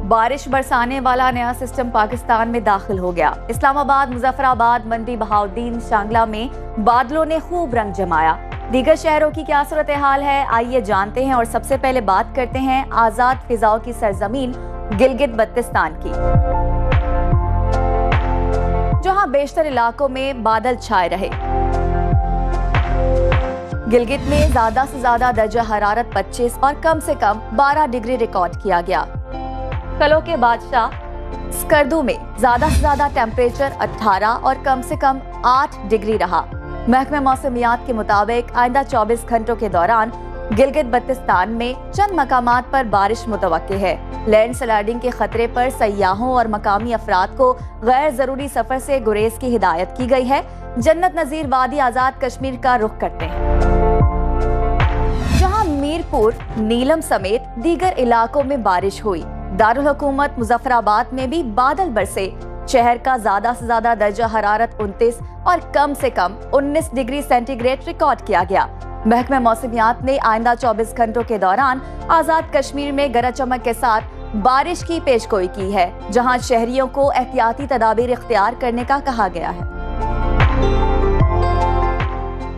बारिश बरसाने वाला नया सिस्टम पाकिस्तान में दाखिल हो गया। इस्लामाबाद, मुजफ्फराबाद, मंडी, बहाउद्दीन, शांगला में बादलों ने खूब रंग जमाया। दीगर शहरों की क्या सूरत हाल है, आइए जानते हैं। और सबसे पहले बात करते हैं आजाद फिजाओं की सरजमीन गिलगित बल्तिस्तान की, जहां बेशतर इलाकों में बादल छाए रहे। गिलगित में ज्यादा से ज्यादा दर्जा हरारत 25 और कम से कम 12 डिग्री रिकॉर्ड किया गया। कलों के बादशाह स्कर्दू में ज्यादा से ज्यादा टेम्परेचर 18 और कम से कम 8 डिग्री रहा। महकमे मौसमियात के मुताबिक आइंदा 24 घंटों के दौरान गिलगित बल्तिस्तान में चंद मकामात पर बारिश मुतवक्के है। लैंड स्लाइडिंग के खतरे पर सयाहों और मकामी अफराद को गैर जरूरी सफर से गुरेज की हिदायत की गई है। जन्नत नजीर वादी आजाद कश्मीर का रुख करते हैं, जहां मीरपुर, नीलम समेत दीगर इलाकों में बारिश हुई। दारुल हुकूमत मुजफ्फराबाद में भी बादल बरसे। शहर का ज्यादा से ज्यादा दर्जा हरारत 29 और कम से कम 19 डिग्री सेंटीग्रेड रिकॉर्ड किया गया। महकमे मौसमियात ने आइंदा 24 घंटों के दौरान आजाद कश्मीर में गरज चमक के साथ बारिश की पेशगोई की है, जहां शहरियों को एहतियाती तदाबीर इख्तियार करने का कहा गया है।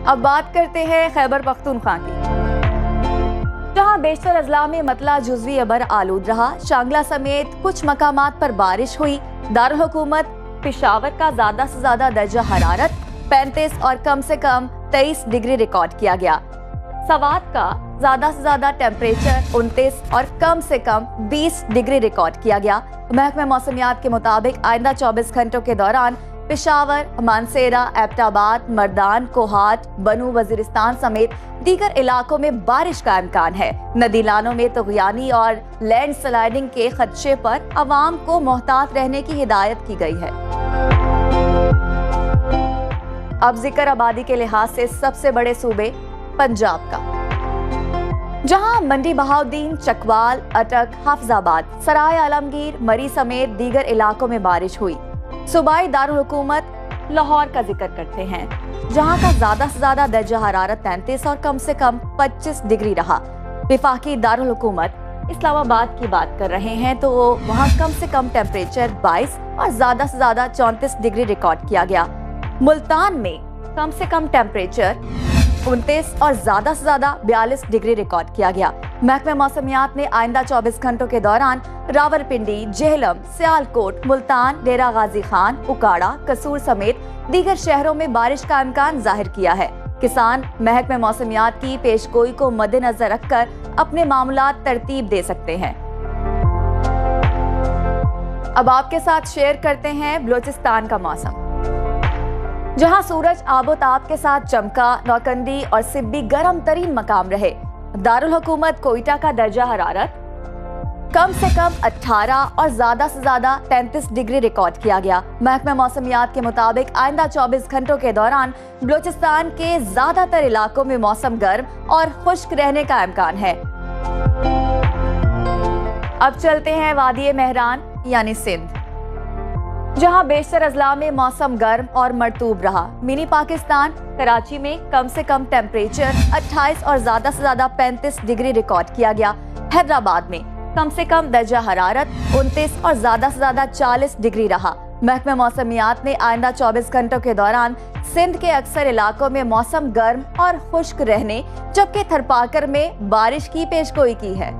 अब बात करते हैं खैबर पख्तूनख्वा की, जहां बेशतर अजला में मतला जुज़वी अबर आलूद रहा। शांगला समेत कुछ मकामात पर बारिश हुई। दारुल हुकूमत पेशावर का ज्यादा से ज्यादा दर्जा हरारत 35 और कम से कम 23 डिग्री रिकॉर्ड किया गया। सवात का ज्यादा से ज्यादा टेम्परेचर 29 और कम से कम 20 डिग्री रिकॉर्ड किया गया। महकमे मौसमियात के मुताबिक आइंदा 24 घंटों के दौरान पेशावर, मानसेरा, एबटाबाद, मर्दान, कोहाट, बनू वजीरिस्तान समेत दीगर इलाकों में बारिश का इम्कान है। नदी नालों में तुग़यानी और लैंड स्लाइडिंग के खदशे पर अवाम को मोहतात रहने की हिदायत की गई है। अब जिक्र आबादी के लिहाज से सबसे बड़े सूबे पंजाब का, जहां मंडी, बहाउद्दीन, चकवाल, अटक, हाफिजाबाद, सराय आलमगीर, मरी समेत दीगर इलाकों में बारिश हुई। सूबाई दारुल हुकूमत लाहौर का जिक्र करते हैं, जहां का ज्यादा से ज्यादा दर्जा हरारत 33 और कम से कम 25 डिग्री रहा। विफाकी दारुल हुकूमत इस्लामाबाद की बात कर रहे हैं तो वहां कम से कम टेम्परेचर 22 और ज्यादा से ज्यादा 34 डिग्री रिकॉर्ड किया गया। मुल्तान में कम से कम टेम्परेचर 29 और ज्यादा से ज्यादा 42 डिग्री रिकॉर्ड किया गया। महकमे मौसमियात ने आइंदा 24 घंटों के दौरान रावलपिंडी, जेहलम, सियालकोट, मुल्तान, डेरा गाजी खान, उकाड़ा, कसूर समेत दीगर शहरों में बारिश का इम्कान जाहिर किया है। किसान महकमे मौसमियात की पेशगोई को मद्देनजर रखकर अपने मामलात तरतीब दे सकते हैं। अब आपके साथ शेयर करते हैं बलोचिस्तान का मौसम, जहां सूरज आबोताब के साथ चमका। नौकंदी और सिब्बी गर्म तरीन मकाम रहे। दारुल हुकूमत कोयटा का दर्जा हरारत कम से कम 18 और ज्यादा से ज्यादा 33 डिग्री रिकॉर्ड किया गया। महकमे मौसमियात के मुताबिक आइंदा 24 घंटों के दौरान बलोचिस्तान के ज्यादातर इलाकों में मौसम गर्म और खुश्क रहने का इम्कान है। अब चलते हैं वादी मेहरान यानी सिंध, जहां बेशतर अजला में मौसम गर्म और मरतूब रहा। मिनी पाकिस्तान कराची में कम से कम टेम्परेचर 28 और ज्यादा से ज्यादा 35 डिग्री रिकॉर्ड किया गया। हैदराबाद में कम से कम दर्जा हरारत 29 और ज्यादा से ज्यादा 40 डिग्री रहा। महकमे मौसमियात ने आइंदा 24 घंटों के दौरान सिंध के अक्सर इलाकों में मौसम गर्म और खुश्क रहने, जबकि थरपाकर में बारिश की पेशगोई की है।